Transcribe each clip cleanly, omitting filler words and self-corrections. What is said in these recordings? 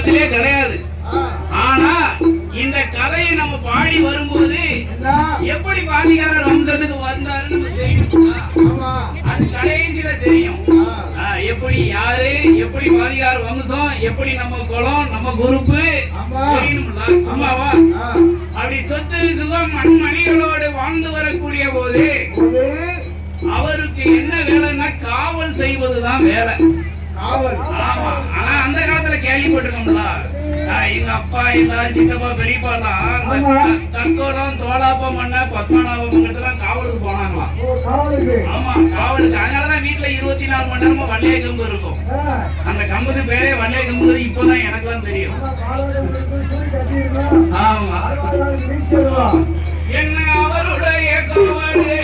புராணத்திலே கிடையாது. ஆனா இந்த கதையை நம்ம பாடி வரும்போது எப்படி பாதிகாரர் வம்சத்துக்கு வந்தாருன்னு நமக்கு தெரியும். அது கடைசியில தெரியும். எப்படி யாரு, எப்படி பாதிகார் வம்சம், எப்படி நம்ம குலம், நம்ம குரூப்பு தெரியணும்ல. சும்மாவா? அப்படி சொத்து சுகம் மண்மணிகளோடு வாழ்ந்து வரக்கூடிய போது அவருக்கு என்ன வேலைன்னா காவல் செய்வதுதான் வேலை. ஆமா. ஆனா அந்த காலத்துல கேள்விப்பட்டிருக்கோம்ல, எங்க அப்பா எல்லாரும் சித்தப்பா பெரியப்பாலாம் தக்கோலம் தோலாப்பம் பண்ண பத்மநாபம் காவலுக்கு போனாங்களாம். ஆமா, காவலுக்கு. அதனாலதான் வீட்டுல 24 மணி நேரமா வள்ளைய கம்பு இருக்கும். அந்த கம்புக்கு பேரே வள்ளைய கம்பு. இப்பதான் எனக்குலாம் தெரியும். ஆமா. என்ன அவருடைய காவலு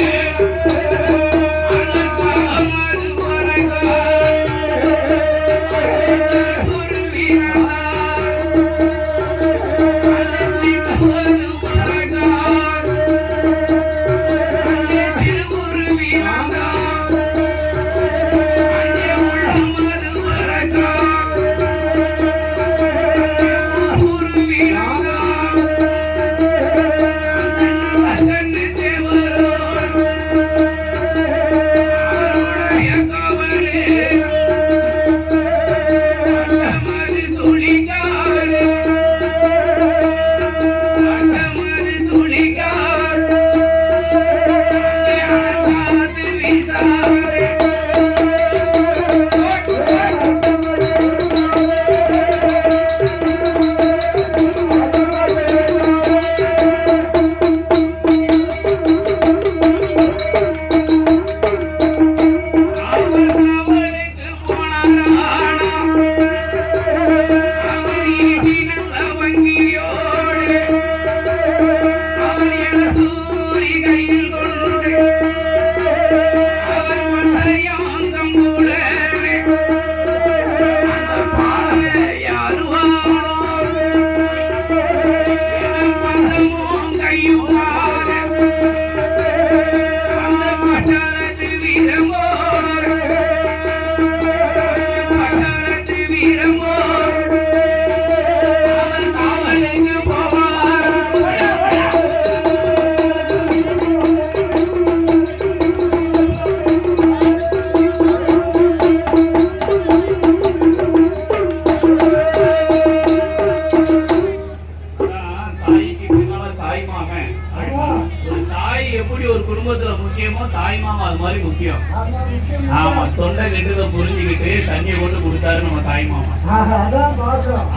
புரிஞ்சுக்கிட்டு தண்ணியை கொண்டு கொடுத்தாரு நம்ம தாய் மாமா.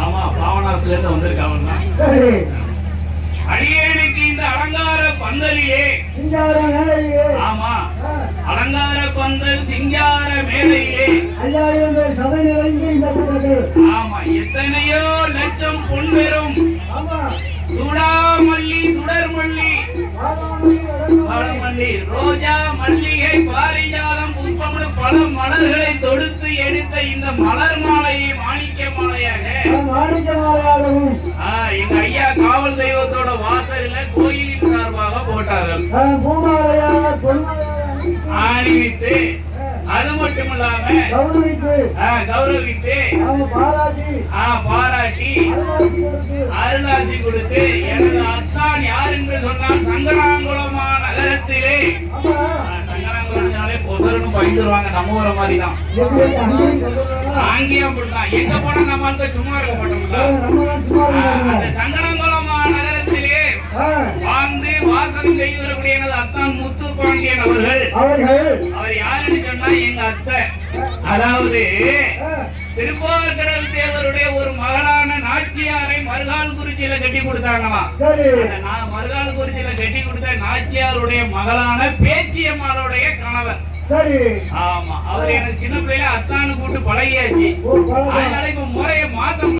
ஆமா, பாவனாசுல இருந்து வந்திருக்காங்க. அடியேனுக்கு இந்த அலங்கார பந்தலிலே, ஆமா, அலங்கார பந்தல் சிங்கார மேலையிலே, ஆமா, எத்தனையோ லட்சம் பொன்வெறும் சுடாமல்லி சுடர்மல்லி மல்லி ரோஜா மல்லிகை பாரிஜாதம் புஷ்பம் பல மலர்களை தொடுத்து எடுத்த இந்த மலர் மாலையை மாணிக்க மாலையாகவும் எங்க ஐயா காவல் தெய்வத்தோட வாசலில் கோயிலின் சார்பாக போட்டார்கள். அணிவித்து அது மட்டும் இல்லாம கௌரவித்து பாராட்டி அருளாசி கொடுத்து எனது அத்தான் யார் என்று சொன்னால் சங்கராங்குளமா நகரத்திலே, சங்கராங்குளம்னாலே பொசரன்னு பயந்துருவாங்க, நம்ம ஊர மாதிரிதான். அங்கேயும் அப்படிதான். எங்க போனா நம்ம சும்மா இருக்க மாட்டோம்ல. அந்த சங்கராங்குளமா நகரத்திலே வாழ்ந்து வாசகம் செய்வதற்குரிய எனது அத்தான் முத்து பாண்டியன் அவர்கள். அவர் யாருன்னு சொன்னா எங்க அத்தை, அதாவது திருப்பார்கடல் தேவருடைய ஒரு மகளான நாச்சியாரை மருகால் குறிச்சியில கட்டி கொடுத்தாங்களாம். மருகால் குறிச்சியில கட்டி கொடுத்த நாச்சியாருடைய மகளான பேச்சியம்மாளுடைய கணவர். ஆமா, அவர் எனக்கு சின்ன பிள்ளைல அத்தானு கூட்டு பழகியாச்சு. அதனால இப்ப முறையை மாத்த